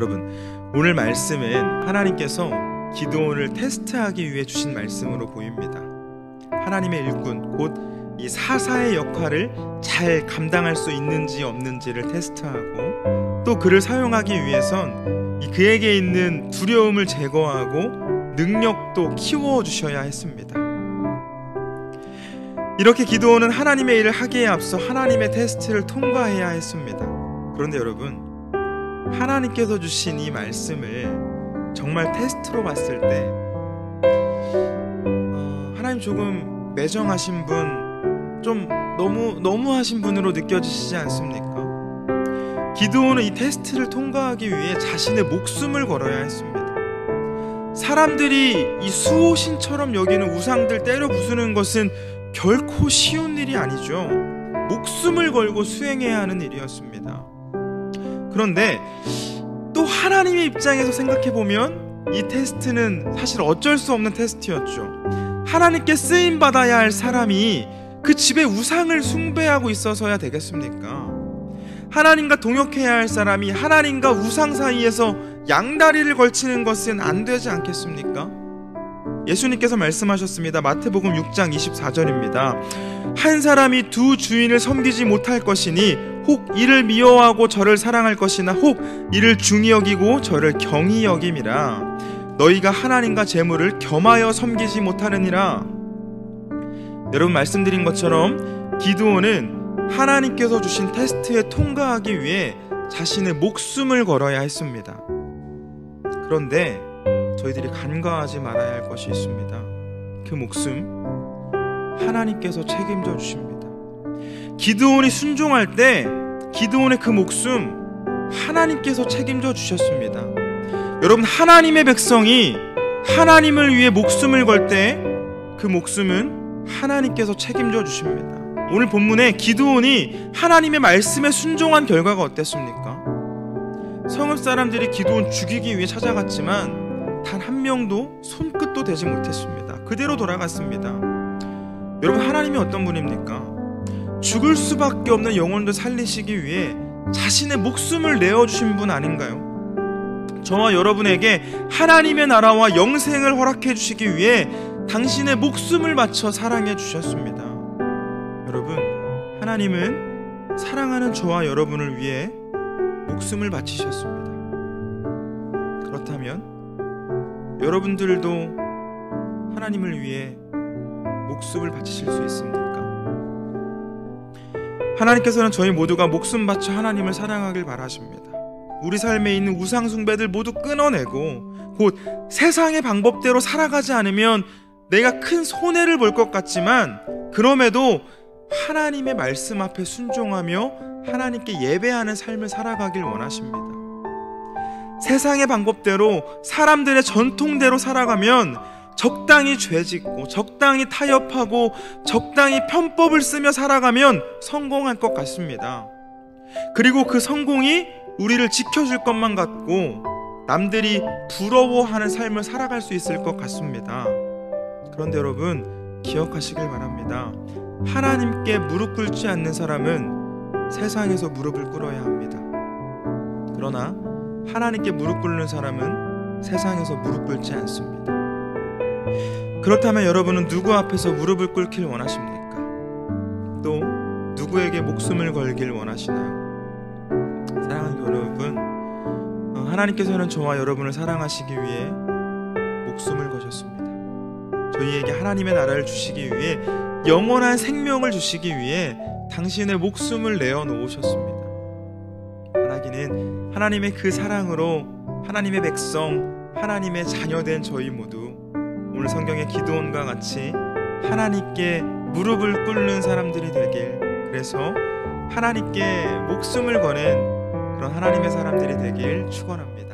여러분, 오늘 말씀은 하나님께서 기드온을 테스트하기 위해 주신 말씀으로 보입니다. 하나님의 일꾼, 곧 이 사사의 역할을 잘 감당할 수 있는지 없는지를 테스트하고, 또 그를 사용하기 위해선 그에게 있는 두려움을 제거하고 능력도 키워주셔야 했습니다. 이렇게 기드온은 하나님의 일을 하기에 앞서 하나님의 테스트를 통과해야 했습니다. 그런데 여러분, 하나님께서 주신 이 말씀을 정말 테스트로 봤을 때 하나님 조금 매정하신 분, 좀 너무하신 분으로 느껴지시지 않습니까? 기드온은 이 테스트를 통과하기 위해 자신의 목숨을 걸어야 했습니다. 사람들이 이 수호신처럼 여기는 우상들 때려 부수는 것은 결코 쉬운 일이 아니죠. 목숨을 걸고 수행해야 하는 일이었습니다. 그런데 또 하나님의 입장에서 생각해보면 이 테스트는 사실 어쩔 수 없는 테스트였죠. 하나님께 쓰임받아야 할 사람이 그 집에 우상을 숭배하고 있어서야 되겠습니까? 하나님과 동역해야 할 사람이 하나님과 우상 사이에서 양다리를 걸치는 것은 안 되지 않겠습니까? 예수님께서 말씀하셨습니다. 마태복음 6장 24절입니다. 한 사람이 두 주인을 섬기지 못할 것이니 혹 이를 미워하고 저를 사랑할 것이나 혹 이를 중히 여기고 저를 경히 여김이라. 너희가 하나님과 재물을 겸하여 섬기지 못하느니라. 여러분, 말씀드린 것처럼 기드온은 하나님께서 주신 테스트에 통과하기 위해 자신의 목숨을 걸어야 했습니다. 그런데 저희들이 간과하지 말아야 할 것이 있습니다. 그 목숨, 하나님께서 책임져 주십니다. 기드온이 순종할 때 기드온의 그 목숨 하나님께서 책임져 주셨습니다. 여러분, 하나님의 백성이 하나님을 위해 목숨을 걸 때 그 목숨은 하나님께서 책임져 주십니다. 오늘 본문에 기드온이 하나님의 말씀에 순종한 결과가 어땠습니까? 성읍 사람들이 기드온 죽이기 위해 찾아갔지만 단 한 명도 손끝도 대지 못했습니다. 그대로 돌아갔습니다. 여러분, 하나님이 어떤 분입니까? 죽을 수밖에 없는 영혼도 살리시기 위해 자신의 목숨을 내어주신 분 아닌가요? 저와 여러분에게 하나님의 나라와 영생을 허락해 주시기 위해 당신의 목숨을 바쳐 사랑해 주셨습니다. 여러분, 하나님은 사랑하는 저와 여러분을 위해 목숨을 바치셨습니다. 그렇다면 여러분들도 하나님을 위해 목숨을 바치실 수 있습니까? 하나님께서는 저희 모두가 목숨 바쳐 하나님을 사랑하길 바라십니다. 우리 삶에 있는 우상 숭배들 모두 끊어내고 곧 세상의 방법대로 살아가지 않으면 내가 큰 손해를 볼 것 같지만, 그럼에도 하나님의 말씀 앞에 순종하며 하나님께 예배하는 삶을 살아가길 원하십니다. 세상의 방법대로 사람들의 전통대로 살아가면 적당히 죄짓고 적당히 타협하고 적당히 편법을 쓰며 살아가면 성공할 것 같습니다. 그리고 그 성공이 우리를 지켜줄 것만 같고 남들이 부러워하는 삶을 살아갈 수 있을 것 같습니다. 그런데 여러분, 기억하시길 바랍니다. 하나님께 무릎 꿇지 않는 사람은 세상에서 무릎을 꿇어야 합니다. 그러나 하나님께 무릎 꿇는 사람은 세상에서 무릎 꿇지 않습니다. 그렇다면 여러분은 누구 앞에서 무릎을 꿇길 원하십니까? 또 누구에게 목숨을 걸길 원하시나요? 사랑하는 여러분, 하나님께서는 저와 여러분을 사랑하시기 위해 목숨을 거셨습니다. 저희에게 하나님의 나라를 주시기 위해, 영원한 생명을 주시기 위해 당신의 목숨을 내어놓으셨습니다. 바라기는 하나님의 그 사랑으로 하나님의 백성, 하나님의 자녀된 저희 모두 오늘 성경의 기드온과 같이 하나님께 무릎을 꿇는 사람들이 되길, 그래서 하나님께 목숨을 거는 그런 하나님의 사람들이 되길 축원합니다.